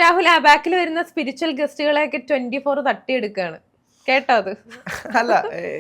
രാഹുൽ ആ ബാക്കിൽ വരുന്ന സ്പിരിച്വൽ ഗസ്റ്റുകളെയൊക്കെ 24 തട്ടിയെടുക്കുകയാണ്. കേട്ടോ അത്? അല്ല,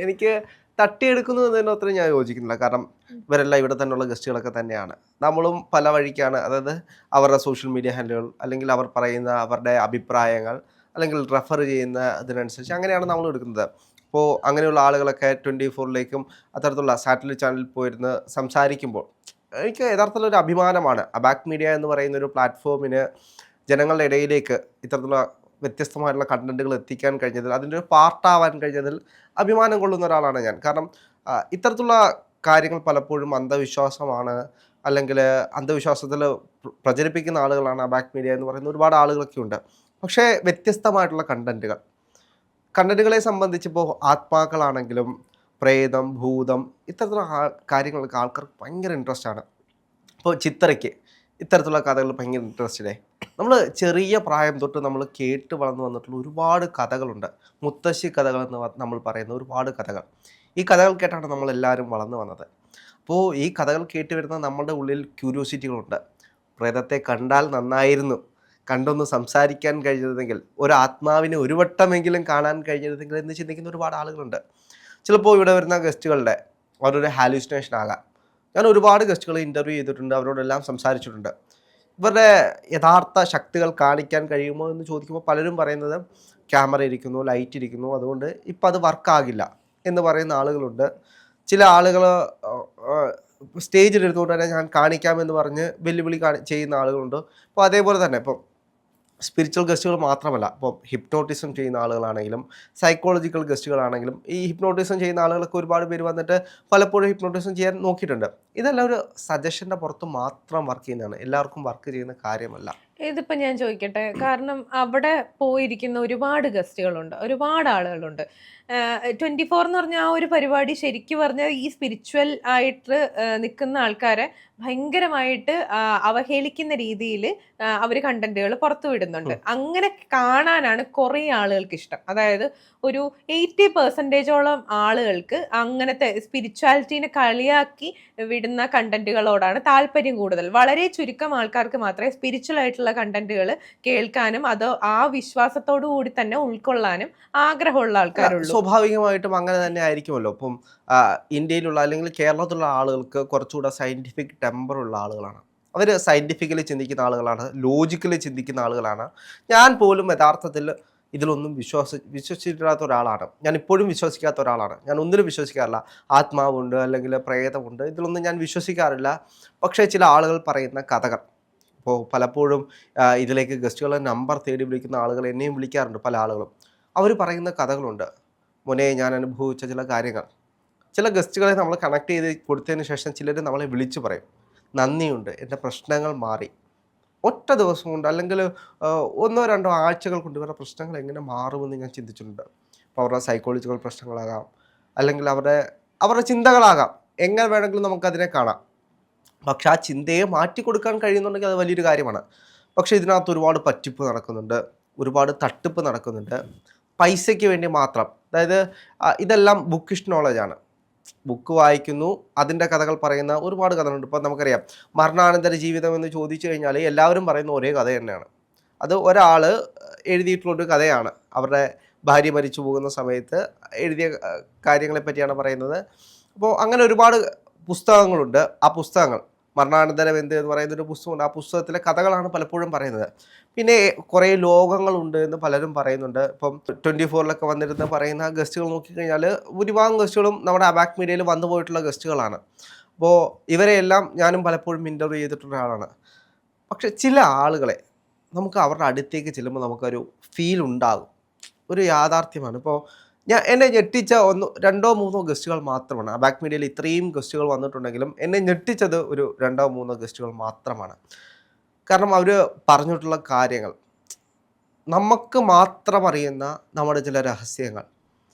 എനിക്ക് തട്ടിയെടുക്കുന്നു എന്നതിനോട് ഞാൻ യോജിക്കുന്നില്ല. കാരണം ഇവരെല്ലാം ഇവിടെ തന്നെയുള്ള ഗസ്റ്റുകളൊക്കെ തന്നെയാണ്. നമ്മളും പല വഴിക്കാണ്, അതായത് അവരുടെ സോഷ്യൽ മീഡിയ ഹാൻഡിലുകൾ, അല്ലെങ്കിൽ അവർ പറയുന്ന അവരുടെ അഭിപ്രായങ്ങൾ, അല്ലെങ്കിൽ റെഫർ ചെയ്യുന്ന ഇതിനനുസരിച്ച് അങ്ങനെയാണ് നമ്മൾ എടുക്കുന്നത്. അപ്പോൾ അങ്ങനെയുള്ള ആളുകളൊക്കെ 24ലേക്കും അത്തരത്തിലുള്ള സാറ്റലൈറ്റ് ചാനലിൽ പോയിരുന്ന് സംസാരിക്കുമ്പോൾ എനിക്ക് യഥാർത്ഥത്തിൽ ഒരു അഭിമാനമാണ്. അബാക് മീഡിയ എന്ന് പറയുന്ന ഒരു പ്ലാറ്റ്ഫോമിന് ജനങ്ങളുടെ ഇടയിലേക്ക് ഇത്തരത്തിലുള്ള വ്യത്യസ്തമായിട്ടുള്ള കണ്ടന്റുകൾ എത്തിക്കാൻ കഴിഞ്ഞതിൽ, അതിൻ്റെ ഒരു പാർട്ടാവാൻ കഴിഞ്ഞതിൽ അഭിമാനം കൊള്ളുന്ന ഒരാളാണ് ഞാൻ. കാരണം ഇത്തരത്തിലുള്ള കാര്യങ്ങൾ പലപ്പോഴും അന്ധവിശ്വാസമാണ്, അല്ലെങ്കിൽ അന്ധവിശ്വാസത്തിൽ പ്രചരിപ്പിക്കുന്ന ആളുകളാണ് അബാക് മീഡിയ എന്ന് പറയുന്ന ഒരുപാട് ആളുകളൊക്കെ ഉണ്ട്. പക്ഷേ വ്യത്യസ്തമായിട്ടുള്ള കണ്ടന്റുകളെ സംബന്ധിച്ചിപ്പോൾ ആത്മാക്കളാണെങ്കിലും പ്രേതം, ഭൂതം, ഇത്തരത്തിലുള്ള കാര്യങ്ങൾക്ക് ആൾക്കാർക്ക് ഭയങ്കര ഇൻട്രസ്റ്റ് ആണ്. ഇപ്പോൾ ചിത്രയ്ക്ക് ഇത്തരത്തിലുള്ള കഥകൾ ഭയങ്കര ഇൻട്രസ്റ്റഡേ. നമ്മൾ ചെറിയ പ്രായം തൊട്ട് നമ്മൾ കേട്ട് വളർന്നു വന്നിട്ടുള്ള ഒരുപാട് കഥകളുണ്ട്. മുത്തശ്ശി കഥകൾ എന്ന് നമ്മൾ പറയുന്ന ഒരുപാട് കഥകൾ. ഈ കഥകൾ കേട്ടാണ് നമ്മളെല്ലാവരും വളർന്നു വന്നത്. അപ്പോൾ ഈ കഥകൾ കേട്ട് വരുന്ന നമ്മളുടെ ഉള്ളിൽ ക്യൂരിയോസിറ്റികളുണ്ട്. പ്രേതത്തെ കണ്ടാൽ നന്നായിരുന്നു, കണ്ടൊന്ന് സംസാരിക്കാൻ കഴിഞ്ഞിരുന്നെങ്കിൽ, ഒരു ആത്മാവിനെ ഒരു വട്ടമെങ്കിലും കാണാൻ കഴിഞ്ഞിരുന്നെങ്കിൽ എന്ന് ചിന്തിക്കുന്ന ഒരുപാട് ആളുകളുണ്ട്. ചിലപ്പോൾ ഇവിടെ വരുന്ന ഗസ്റ്റുകളുടെ അവരൊരു ഹാലൂസിനേഷൻ ആകാം. ഞാൻ ഒരുപാട് ഗസ്റ്റുകളെ ഇൻ്റർവ്യൂ ചെയ്തിട്ടുണ്ട്, അവരോടെല്ലാം സംസാരിച്ചിട്ടുണ്ട്. ഇവരുടെ യഥാർത്ഥ ശക്തികൾ കാണിക്കാൻ കഴിയുമോ എന്ന് ചോദിക്കുമ്പോൾ പലരും പറയുന്നത് ക്യാമറ ഇരിക്കുന്നു, ലൈറ്റ് ഇരിക്കുന്നു, അതുകൊണ്ട് ഇപ്പം അത് വർക്കാകില്ല എന്ന് പറയുന്ന ആളുകളുണ്ട്. ചില ആളുകൾ സ്റ്റേജിലെടുത്തുകൊണ്ട് തന്നെ ഞാൻ കാണിക്കാമെന്ന് പറഞ്ഞ് വെല്ലുവിളി ചെയ്യുന്ന ആളുകളുണ്ട്. അപ്പോൾ അതേപോലെ തന്നെ ഇപ്പം സ്പിരിച്വൽ ഗസ്റ്റുകൾ മാത്രമല്ല, ഇപ്പോൾ ഹിപ്നോട്ടിസം ചെയ്യുന്ന ആളുകളാണെങ്കിലും സൈക്കോളജിക്കൽ ഗസ്റ്റുകളാണെങ്കിലും, ഈ ഹിപ്നോട്ടിസം ചെയ്യുന്ന ആളുകളൊക്കെ ഒരുപാട് പേര് വന്നിട്ട് പലപ്പോഴും ഹിപ്നോട്ടിസം ചെയ്യാൻ നോക്കിയിട്ടുണ്ട്. ഇതെല്ലാം ഒരു സജഷൻ്റെ പുറത്ത് മാത്രം വർക്ക് ചെയ്യുന്നതാണ്, എല്ലാവർക്കും വർക്ക് ചെയ്യുന്ന കാര്യമല്ല. ഇതിപ്പോ ഞാൻ ചോദിക്കട്ടെ, കാരണം അവിടെ പോയിരിക്കുന്ന ഒരുപാട് ഗസ്റ്റുകളുണ്ട്, ഒരുപാട് ആളുകളുണ്ട്. 24 എന്ന് പറഞ്ഞ ആ ഒരു പരിപാടി ശരിക്കും പറഞ്ഞാൽ ഈ സ്പിരിച്വൽ ആയിട്ട് നിൽക്കുന്ന ആൾക്കാരെ ഭയങ്കരമായിട്ട് അവഹേളിക്കുന്ന രീതിയിൽ അവർ കണ്ടന്റുകൾ പുറത്തു വിടുന്നുണ്ട്. അങ്ങനെ കാണാനാണ് കുറേ ആളുകൾക്ക് ഇഷ്ടം. അതായത് ഒരു 80% ആളുകൾക്ക് അങ്ങനത്തെ സ്പിരിച്വാലിറ്റീനെ കളിയാക്കി വിടുന്ന കണ്ടന്റുകളോടാണ് താല്പര്യം കൂടുതൽ. വളരെ ചുരുക്കം ആൾക്കാർക്ക് മാത്രമേ സ്പിരിച്വൽ ആയിട്ടുള്ള കണ്ടന്റുകൾ കേൾക്കാനും അത് ആ വിശ്വാസത്തോടു കൂടി തന്നെ ഉൾക്കൊള്ളാനും ആഗ്രഹമുള്ള ആൾക്കാരുള്ളൂ. സ്വാഭാവികമായിട്ടും അങ്ങനെ തന്നെ ആയിരിക്കുമല്ലോ. ഇപ്പം ഇന്ത്യയിലുള്ള അല്ലെങ്കിൽ കേരളത്തിലുള്ള ആളുകൾക്ക് കുറച്ചുകൂടെ സയൻറ്റിഫിക് ടെമ്പറുള്ള ആളുകളാണ്. അവർ സയൻറ്റിഫിക്കലി ചിന്തിക്കുന്ന ആളുകളാണ്, ലോജിക്കലി ചിന്തിക്കുന്ന ആളുകളാണ്. ഞാൻ പോലും യഥാർത്ഥത്തിൽ ഇതിലൊന്നും വിശ്വസിച്ചിട്ടില്ലാത്ത ഒരാളാണ്. ഞാൻ ഇപ്പോഴും വിശ്വസിക്കാത്ത ഒരാളാണ്. ഞാൻ ഒന്നിലും വിശ്വസിക്കാറില്ല. ആത്മാവുണ്ട് അല്ലെങ്കിൽ പ്രേതമുണ്ട്, ഇതിലൊന്നും ഞാൻ വിശ്വസിക്കാറില്ല. പക്ഷേ ചില ആളുകൾ പറയുന്ന കഥകൾ, ഇപ്പോൾ പലപ്പോഴും ഇതിലേക്ക് ഗസ്റ്റുകളെ നമ്പർ തേടി വിളിക്കുന്ന ആളുകൾ എന്നെയും വിളിക്കാറുണ്ട്. പല ആളുകളും അവർ പറയുന്ന കഥകളുണ്ട്. മോനെ, ഞാൻ അനുഭവിച്ച ചില കാര്യങ്ങൾ. ചില ഗസ്റ്റുകളെ നമ്മൾ കണക്ട് ചെയ്ത് കൊടുത്തതിന് ശേഷം ചിലർ നമ്മളെ വിളിച്ചു പറയും, നന്ദിയുണ്ട്, എൻ്റെ പ്രശ്നങ്ങൾ മാറി. ഒറ്റ ദിവസം കൊണ്ട് അല്ലെങ്കിൽ 1-2 ആഴ്ചകൾ കൊണ്ട് ഇവരുടെ പ്രശ്നങ്ങൾ എങ്ങനെ മാറുമെന്ന് ഞാൻ ചിന്തിച്ചിട്ടുണ്ട്. അപ്പോൾ അവരുടെ സൈക്കോളജിക്കൽ പ്രശ്നങ്ങളാകാം, അല്ലെങ്കിൽ അവരുടെ ചിന്തകളാകാം, എങ്ങനെ വേണമെങ്കിലും നമുക്കതിനെ കാണാം. പക്ഷെ ആ ചിന്തയെ മാറ്റിക്കൊടുക്കാൻ കഴിയുന്നുണ്ടെങ്കിൽ അത് വലിയൊരു കാര്യമാണ്. പക്ഷേ ഇതിനകത്ത് ഒരുപാട് പറ്റിപ്പ് നടക്കുന്നുണ്ട്, ഒരുപാട് തട്ടിപ്പ് നടക്കുന്നുണ്ട്, പൈസയ്ക്ക് വേണ്ടി മാത്രം. അതായത് ഇതെല്ലാം ബുക്കിഷ് നോളജാണ്. ബുക്ക് വായിക്കുന്നു, അതിൻ്റെ കഥകൾ പറയുന്ന ഒരുപാട് കഥകളുണ്ട്. ഇപ്പോൾ നമുക്കറിയാം, മരണാനന്തര ജീവിതം എന്ന് ചോദിച്ചു കഴിഞ്ഞാൽ എല്ലാവരും പറയുന്ന ഒരേ കഥ തന്നെയാണ്. അത് ഒരാൾ എഴുതിയിട്ടുള്ളൊരു കഥയാണ്. അവരുടെ ഭാര്യ മരിച്ചു പോകുന്ന സമയത്ത് എഴുതിയ കാര്യങ്ങളെ പറ്റിയാണ് പറയുന്നത്. അപ്പോൾ അങ്ങനെ ഒരുപാട് പുസ്തകങ്ങളുണ്ട്. ആ പുസ്തകങ്ങൾ, മരണാനന്തരം എന്ത് എന്ന് പറയുന്നൊരു പുസ്തകമുണ്ട്. ആ പുസ്തകത്തിലെ കഥകളാണ് പലപ്പോഴും പറയുന്നത്. പിന്നെ കുറേ ലോകങ്ങളുണ്ട് എന്ന് പലരും പറയുന്നുണ്ട്. ഇപ്പം 24 വന്നിരുന്ന് പറയുന്ന ഗസ്റ്റുകൾ നോക്കിക്കഴിഞ്ഞാൽ ഭൂരിഭാഗം ഗസ്റ്റുകളും നമ്മുടെ അബാക് മീഡിയയിൽ വന്നു പോയിട്ടുള്ള ഗസ്റ്റുകളാണ്. അപ്പോൾ ഇവരെയെല്ലാം ഞാനും പലപ്പോഴും ഇൻ്റർവ്യൂ ചെയ്തിട്ടുള്ള ആളാണ്. പക്ഷെ ചില ആളുകളെ നമുക്ക് അവരുടെ അടുത്തേക്ക് ചെല്ലുമ്പോൾ നമുക്കൊരു ഫീൽ ഉണ്ടാകും, ഒരു യാഥാർത്ഥ്യമാണ്. ഇപ്പോൾ എന്നെ ഞെട്ടിച്ച 2-3 ഗസ്റ്റുകൾ മാത്രമാണ്. അബാക് മീഡിയയിൽ ഇത്രയും ഗസ്റ്റുകൾ വന്നിട്ടുണ്ടെങ്കിലും എന്നെ ഞെട്ടിച്ചത് ഒരു 2-3 ഗസ്റ്റുകൾ മാത്രമാണ്. കാരണം അവർ പറഞ്ഞിട്ടുള്ള കാര്യങ്ങൾ, നമുക്ക് മാത്രം അറിയുന്ന നമ്മുടെ ചില രഹസ്യങ്ങൾ,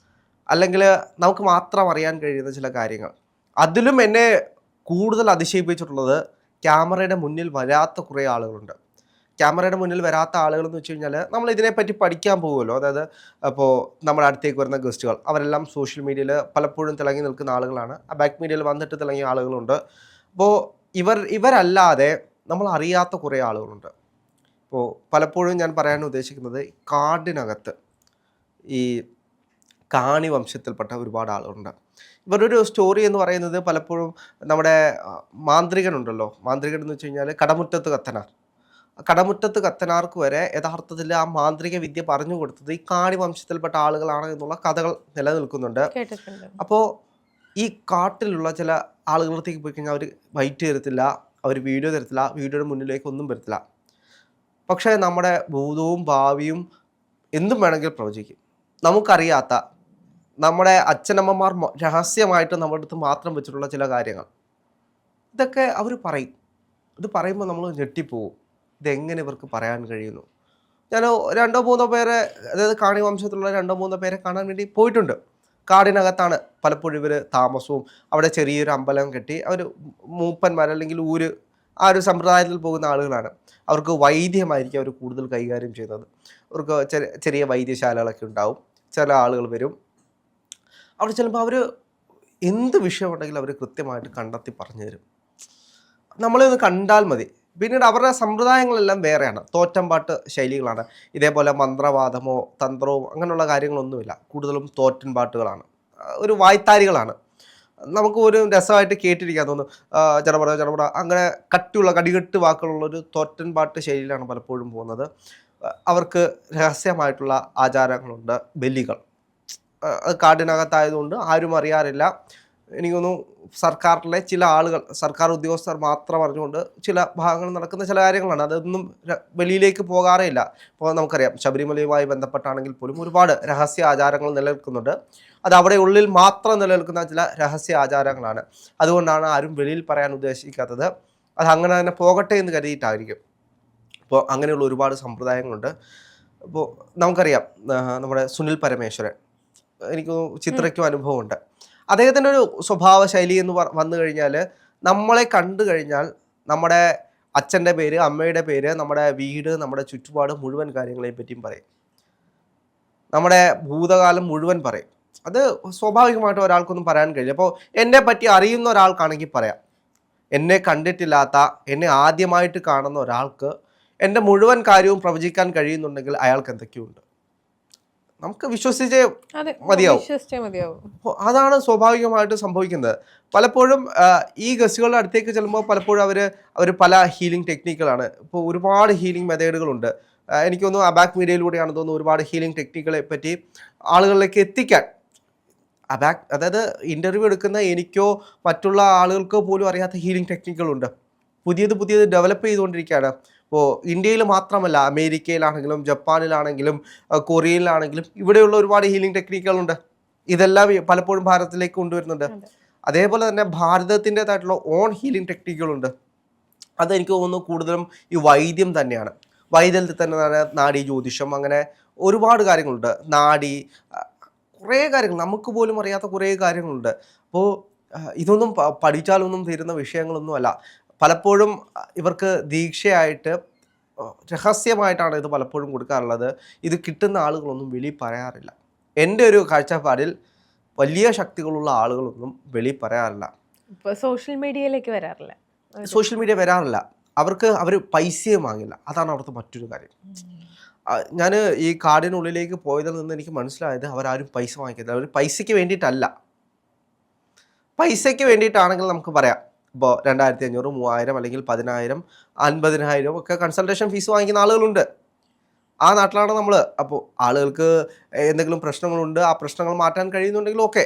അല്ലെങ്കിൽ നമുക്ക് മാത്രം അറിയാൻ കഴിയുന്ന ചില കാര്യങ്ങൾ. അതിലും എന്നെ കൂടുതൽ അതിശയിപ്പിച്ചിട്ടുള്ളത് ക്യാമറയുടെ മുന്നിൽ വരാത്ത കുറേ ആളുകളുണ്ട്. ക്യാമറയുടെ മുന്നിൽ വരാത്ത ആളുകൾ എന്ന് വെച്ച് കഴിഞ്ഞാൽ നമ്മൾ ഇതിനെപ്പറ്റി പഠിക്കാൻ പോകുമല്ലോ. അതായത് അപ്പോൾ നമ്മുടെ അടുത്തേക്ക് വരുന്ന ഗസ്റ്റുകൾ അവരെല്ലാം സോഷ്യൽ മീഡിയയിൽ പലപ്പോഴും തിളങ്ങി നിൽക്കുന്ന ആളുകളാണ്. അബാക് മീഡിയയിൽ വന്നിട്ട് തിളങ്ങിയ ആളുകളുണ്ട്. അപ്പോൾ ഇവരല്ലാതെ നമ്മൾ അറിയാത്ത കുറേ ആളുകളുണ്ട്. ഇപ്പോൾ പലപ്പോഴും ഞാൻ പറയാൻ ഉദ്ദേശിക്കുന്നത് കാടിനകത്ത് ഈ കാണി വംശത്തിൽപ്പെട്ട ഒരുപാട് ആളുകളുണ്ട്. ഇവരൊരു സ്റ്റോറി എന്ന് പറയുന്നത് പലപ്പോഴും നമ്മുടെ മാന്ത്രികനുണ്ടല്ലോ, മാന്ത്രികൻ എന്ന് വെച്ച് കഴിഞ്ഞാൽ കടമുറ്റത്ത് കത്തനാർ. കടമുറ്റത്ത് കത്തനാർക്ക് വരെ യഥാർത്ഥത്തിൽ ആ മാന്ത്രിക വിദ്യ പറഞ്ഞു കൊടുത്തത് ഈ കാണി വംശത്തിൽപ്പെട്ട ആളുകളാണ് എന്നുള്ള കഥകൾ നിലനിൽക്കുന്നുണ്ട്. കേട്ടിട്ടുണ്ട്. അപ്പോൾ ഈ കാട്ടിലുള്ള ചില ആളുകളത്തേക്ക് പോയി കഴിഞ്ഞാൽ അവർ വൈറ്റ് തരത്തില്ല, അവർ വീഡിയോ തരത്തില്ല, വീഡിയോയുടെ മുന്നിലേക്ക് ഒന്നും വരത്തില്ല. പക്ഷേ നമ്മുടെ ഭൂതവും ഭാവിയും എന്തും വേണമെങ്കിൽ പ്രവചിക്കും. നമുക്കറിയാത്ത നമ്മുടെ അച്ഛനമ്മമാർ രഹസ്യമായിട്ട് നമ്മുടെ അടുത്ത് മാത്രം വെച്ചിട്ടുള്ള ചില കാര്യങ്ങൾ, ഇതൊക്കെ അവർ പറയും. ഇത് പറയുമ്പോൾ നമ്മൾ ഞെട്ടിപ്പോവും. ഇതെങ്ങനെ ഇവർക്ക് പറയാൻ കഴിയുന്നു? ഞാൻ 2-3 പേരെ, അതായത് കാണി വംശത്തിലുള്ള 2-3 പേരെ കാണാൻ വേണ്ടി പോയിട്ടുണ്ട്. കാടിനകത്താണ് പലപ്പോഴും ഇവർ താമസവും. അവിടെ ചെറിയൊരു അമ്പലം കെട്ടി അവർ മൂപ്പന്മാർ അല്ലെങ്കിൽ ഊര് ആ ഒരു സമ്പ്രദായത്തിൽ പോകുന്ന ആളുകളാണ്. അവർക്ക് വൈദ്യമായിരിക്കും അവർ കൂടുതൽ കൈകാര്യം ചെയ്യുന്നത്. അവർക്ക് ചെറിയ വൈദ്യശാലകളൊക്കെ ഉണ്ടാവും. ചില ആളുകൾ വരും. അവിടെ ചെല്ലുമ്പോൾ അവർ എന്ത് വിഷയമുണ്ടെങ്കിലും അവർ കൃത്യമായിട്ട് കണ്ടെത്തി പറഞ്ഞു തരും. നമ്മളൊന്ന് കണ്ടാൽ മതി. പിന്നീട് അവരുടെ സമ്പ്രദായങ്ങളെല്ലാം വേറെയാണ്. തോറ്റംപാട്ട് ശൈലികളാണ്. ഇതേപോലെ മന്ത്രവാദമോ തന്ത്രമോ അങ്ങനെയുള്ള കാര്യങ്ങളൊന്നുമില്ല. കൂടുതലും തോറ്റൻ പാട്ടുകളാണ്. ഒരു വായ്ത്താരികളാണ്. നമുക്ക് ഒരു രസമായിട്ട് കേട്ടിരിക്കാൻ തോന്നും. ജടപട ജടപട അങ്ങനെ കട്ടിയുള്ള കടികെട്ട് വാക്കുകളുള്ളൊരു തോറ്റൻ പാട്ട് ശൈലിയിലാണ് പലപ്പോഴും പോകുന്നത്. അവർക്ക് രഹസ്യമായിട്ടുള്ള ആചാരങ്ങളുണ്ട്, ബലികൾ. അത് കാടിനകത്തായതുകൊണ്ട് ആരും അറിയാറില്ല. എനിക്കൊന്നു സർക്കാരിലെ ചില ആളുകൾ, സർക്കാർ ഉദ്യോഗസ്ഥർ മാത്രം അറിഞ്ഞുകൊണ്ട് ചില ഭാഗങ്ങളിൽ നടക്കുന്ന ചില കാര്യങ്ങളാണ്. അതൊന്നും വെളിയിലേക്ക് പോകാറേ ഇല്ല. ഇപ്പോൾ നമുക്കറിയാം, ശബരിമലയുമായി ബന്ധപ്പെട്ടാണെങ്കിൽ പോലും ഒരുപാട് രഹസ്യ ആചാരങ്ങൾ നിലനിൽക്കുന്നുണ്ട്. അത് അവിടെ ഉള്ളിൽ മാത്രം നിലനിൽക്കുന്ന ചില രഹസ്യ ആചാരങ്ങളാണ്. അതുകൊണ്ടാണ് ആരും വെളിയിൽ പറയാൻ ഉദ്ദേശിക്കാത്തത്. അത് അങ്ങനെ തന്നെ പോകട്ടെ എന്ന് കരുതിയിട്ടായിരിക്കും. അപ്പോൾ അങ്ങനെയുള്ള ഒരുപാട് സമ്പ്രദായങ്ങളുണ്ട്. അപ്പോൾ നമുക്കറിയാം, നമ്മുടെ സുനിൽ പരമേശ്വരൻ, എനിക്ക് ചിത്രയ്ക്കും അനുഭവമുണ്ട്. അദ്ദേഹത്തിൻ്റെ ഒരു സ്വഭാവ ശൈലി എന്ന് വന്നു കഴിഞ്ഞാൽ, നമ്മളെ കണ്ടു കഴിഞ്ഞാൽ നമ്മുടെ അച്ഛൻ്റെ പേര്, അമ്മയുടെ പേര്, നമ്മുടെ വീട്, നമ്മുടെ ചുറ്റുപാട് മുഴുവൻ കാര്യങ്ങളെ പറ്റിയും പറയും. നമ്മുടെ ഭൂതകാലം മുഴുവൻ പറയും. അത് സ്വാഭാവികമായിട്ട് ഒരാൾക്കൊന്നും പറയാൻ കഴിയില്ല. അപ്പോൾ എന്നെ പറ്റി അറിയുന്ന ഒരാൾക്കാണെങ്കിൽ പറയാം. എന്നെ കണ്ടിട്ടില്ലാത്ത, എന്നെ ആദ്യമായിട്ട് കാണുന്ന ഒരാൾക്ക് എൻ്റെ മുഴുവൻ കാര്യവും പ്രവചിക്കാൻ കഴിയുന്നുണ്ടെങ്കിൽ അയാൾക്ക് എന്തൊക്കെയുണ്ട്. നമുക്ക് വിശ്വസിച്ചേ മതിയാവും. അപ്പോൾ അതാണ് സ്വാഭാവികമായിട്ട് സംഭവിക്കുന്നത്. പലപ്പോഴും ഈ ഗസ്റ്റുകളുടെ അടുത്തേക്ക് ചെല്ലുമ്പോൾ പലപ്പോഴും അവർ പല ഹീലിംഗ് ടെക്നിക്കുകളാണ്. ഇപ്പോൾ ഒരുപാട് ഹീലിംഗ് മെത്തേഡുകളുണ്ട്. എനിക്ക് തോന്നുന്നു അബാക് മീഡിയയിലൂടെയാണ് തോന്നുന്നു ഒരുപാട് ഹീലിംഗ് ടെക്നിക്കുകളെ പറ്റി ആളുകളിലേക്ക് എത്തിക്കാൻ. അതായത് ഇൻ്റർവ്യൂ എടുക്കുന്ന എനിക്കോ മറ്റുള്ള ആളുകൾക്കോ പോലും അറിയാത്ത ഹീലിംഗ് ടെക്നിക്കുകളുണ്ട്. പുതിയത് ഡെവലപ്പ് ചെയ്തുകൊണ്ടിരിക്കുകയാണ്. ഇപ്പോൾ ഇന്ത്യയിൽ മാത്രമല്ല, അമേരിക്കയിലാണെങ്കിലും ജപ്പാനിലാണെങ്കിലും കൊറിയയിലാണെങ്കിലും ഇവിടെയുള്ള ഒരുപാട് ഹീലിംഗ് ടെക്നിക്കുകളുണ്ട്. ഇതെല്ലാം പലപ്പോഴും ഭാരതത്തിലേക്ക് കൊണ്ടുവരുന്നുണ്ട്. അതേപോലെ തന്നെ ഭാരതത്തിൻ്റെതായിട്ടുള്ള ഓൺ ഹീലിംഗ് ടെക്നിക്കുകളുണ്ട്. അതെനിക്ക് തോന്നുന്നു കൂടുതലും ഈ വൈദ്യം തന്നെയാണ്. വൈദ്യത്തിൽ തന്നെ നാഡി ജ്യോതിഷം, അങ്ങനെ ഒരുപാട് കാര്യങ്ങളുണ്ട്. നാഡി, കുറേ കാര്യങ്ങൾ, നമുക്ക് പോലും അറിയാത്ത കുറേ കാര്യങ്ങളുണ്ട്. അപ്പോൾ ഇതൊന്നും പഠിച്ചാലൊന്നും തീരുന്ന വിഷയങ്ങളൊന്നും അല്ല. പലപ്പോഴും ഇവർക്ക് ദീക്ഷയായിട്ട് രഹസ്യമായിട്ടാണ് ഇത് പലപ്പോഴും കൊടുക്കാറുള്ളത്. ഇത് കിട്ടുന്ന ആളുകളൊന്നും വെളി പറയാറില്ല. എൻ്റെ ഒരു കാഴ്ചപ്പാടിൽ വലിയ ശക്തികളുള്ള ആളുകളൊന്നും വെളി പറയാറില്ല. സോഷ്യൽ മീഡിയയിലേക്ക് വരാറില്ല. സോഷ്യൽ മീഡിയ വരാറില്ല. അവർ പൈസയും വാങ്ങില്ല. അതാണ് അവിടുത്തെ മറ്റൊരു കാര്യം. ഞാൻ ഈ കാടിനുള്ളിലേക്ക് പോയതിൽ നിന്ന് എനിക്ക് മനസ്സിലായത്, അവരാരും പൈസ വാങ്ങിക്കില്ല. അവർ പൈസയ്ക്ക് വേണ്ടിയിട്ടല്ല. പൈസയ്ക്ക് വേണ്ടിയിട്ടാണെങ്കിൽ നമുക്ക് പറയാം, ഇപ്പോൾ 2500, 3000 അല്ലെങ്കിൽ 10000, 50,000 ഒക്കെ കൺസൾട്ടേഷൻ ഫീസ് വാങ്ങിക്കുന്ന ആളുകളുണ്ട്. ആ നാട്ടിലാണ് നമ്മൾ. അപ്പോൾ ആളുകൾക്ക് എന്തെങ്കിലും പ്രശ്നങ്ങളുണ്ട്, ആ പ്രശ്നങ്ങൾ മാറ്റാൻ കഴിയുന്നുണ്ടെങ്കിൽ ഓക്കെ,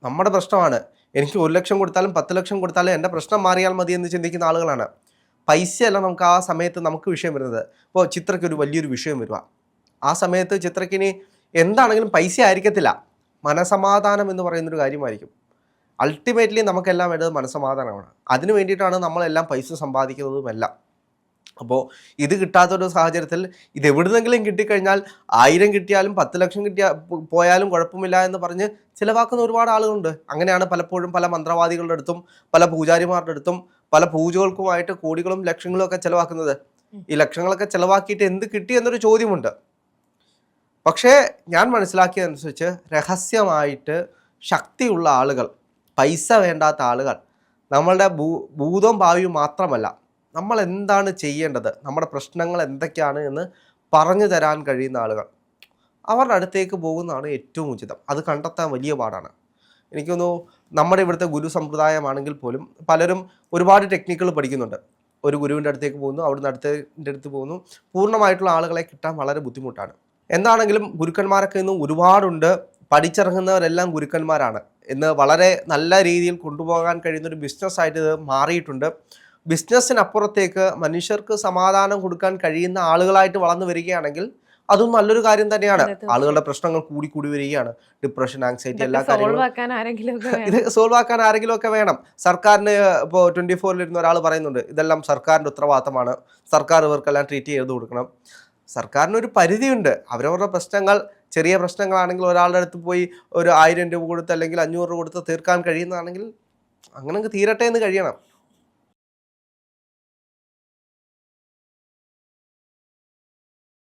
നമ്മുടെ പ്രശ്നമാണ്. എനിക്ക് 1 ലക്ഷം കൊടുത്താലും 10 ലക്ഷം കൊടുത്താലും എൻ്റെ പ്രശ്നം മാറിയാൽ മതി എന്ന് ചിന്തിക്കുന്ന ആളുകളാണ്. പൈസയല്ല നമുക്ക് ആ സമയത്ത് നമുക്ക് വിഷയം വരുന്നത്. ഇപ്പോൾ ചിത്രയ്ക്ക് ഒരു വലിയൊരു വിഷയം വരിക, ആ സമയത്ത് ചിത്രയ്ക്കിനി എന്താണെങ്കിലും പൈസ ആയിരിക്കത്തില്ല, മനസമാധാനം എന്ന് പറയുന്നൊരു കാര്യമായിരിക്കും. അൾട്ടിമേറ്റ്ലി നമുക്കെല്ലാം വേണ്ടത് മനസ്സമാധാനമാണ്. അതിന് വേണ്ടിയിട്ടാണ് നമ്മളെല്ലാം പൈസ സമ്പാദിക്കുന്നതുമെല്ലാം. അപ്പോൾ ഇത് കിട്ടാത്തൊരു സാഹചര്യത്തിൽ ഇത് എവിടുന്നെങ്കിലും കിട്ടിക്കഴിഞ്ഞാൽ 1000 കിട്ടിയാലും 10 ലക്ഷം പോയാലും കുഴപ്പമില്ല എന്ന് പറഞ്ഞ് ചിലവാക്കുന്ന ഒരുപാട് ആളുകളുണ്ട്. അങ്ങനെയാണ് പലപ്പോഴും പല മന്ത്രവാദികളുടെ അടുത്തും പല പൂജാരിമാരുടെ അടുത്തും പല പൂജകൾക്കുമായിട്ട് കോടികളും ലക്ഷങ്ങളും ഒക്കെ ചിലവാക്കുന്നത്. ഈ ലക്ഷങ്ങളൊക്കെ ചിലവാക്കിയിട്ട് എന്ത് കിട്ടി എന്നൊരു ചോദ്യമുണ്ട്. പക്ഷേ ഞാൻ മനസ്സിലാക്കിയതനുസരിച്ച് രഹസ്യമായിട്ട് ശക്തിയുള്ള ആളുകൾ, പൈസ വേണ്ടാത്ത ആളുകൾ, നമ്മളുടെ ഭൂതവും ഭാവിയും മാത്രമല്ല, നമ്മൾ എന്താണ് ചെയ്യേണ്ടത്, നമ്മുടെ പ്രശ്നങ്ങൾ എന്തൊക്കെയാണ് എന്ന് പറഞ്ഞു തരാൻ കഴിയുന്ന ആളുകൾ, അവരുടെ അടുത്തേക്ക് പോകുന്നതാണ് ഏറ്റവും ഉചിതം. അത് കണ്ടെത്താൻ വലിയ പാടാണ്. എനിക്ക് തോന്നുന്നു നമ്മുടെ ഇവിടുത്തെ ഗുരു സമ്പ്രദായമാണെങ്കിൽ പോലും പലരും ഒരുപാട് ടെക്നിക്കുകൾ പഠിക്കുന്നുണ്ട്. ഒരു ഗുരുവിൻ്റെ അടുത്തേക്ക് പോകുന്നു, അവിടുന്ന് അടുത്തതിൻ്റെ അടുത്ത് പോകുന്നു. പൂർണ്ണമായിട്ടുള്ള ആളുകളെ കിട്ടാൻ വളരെ ബുദ്ധിമുട്ടാണ്. എന്താണെങ്കിലും ഗുരുക്കന്മാരൊക്കെ ഇന്ന് ഒരുപാടുണ്ട്. പഠിച്ചിറങ്ങുന്നവരെല്ലാം ഗുരുക്കന്മാരാണ്. ഇന്ന് വളരെ നല്ല രീതിയിൽ കൊണ്ടുപോകാൻ കഴിയുന്നൊരു ബിസിനസ്സായിട്ട് ഇത് മാറിയിട്ടുണ്ട്. ബിസിനസ്സിനപ്പുറത്തേക്ക് മനുഷ്യർക്ക് സമാധാനം കൊടുക്കാൻ കഴിയുന്ന ആളുകളായിട്ട് വളർന്നു വരികയാണെങ്കിൽ അതും നല്ലൊരു കാര്യം തന്നെയാണ്. ആളുകളുടെ പ്രശ്നങ്ങൾ കൂടി കൂടി വരികയാണ്. ഡിപ്രഷൻ, ആങ്സൈറ്റി, എല്ലാ കാര്യങ്ങളും ഇത് സോൾവ് ആക്കാൻ ആരെങ്കിലും ഒക്കെ വേണം. സർക്കാരിന് ഇപ്പോൾ 24 ഇരുന്ന ഒരാൾ പറയുന്നുണ്ട്, ഇതെല്ലാം സർക്കാരിൻ്റെ ഉത്തരവാദിത്തമാണ്, സർക്കാർ ഇവർക്കെല്ലാം ട്രീറ്റ് ചെയ്ത് കൊടുക്കണം. സർക്കാരിനൊരു പരിധിയുണ്ട്. അവരവരുടെ പ്രശ്നങ്ങൾ ചെറിയ പ്രശ്നങ്ങളാണെങ്കിൽ ഒരാളുടെ അടുത്ത് പോയി ഒരു 1000 രൂപ കൊടുത്ത് അല്ലെങ്കിൽ 500 രൂപ കൊടുത്ത് തീർക്കാൻ കഴിയുന്നതാണെങ്കിൽ അങ്ങനെ തീരട്ടെ എന്ന് കഴിയണം.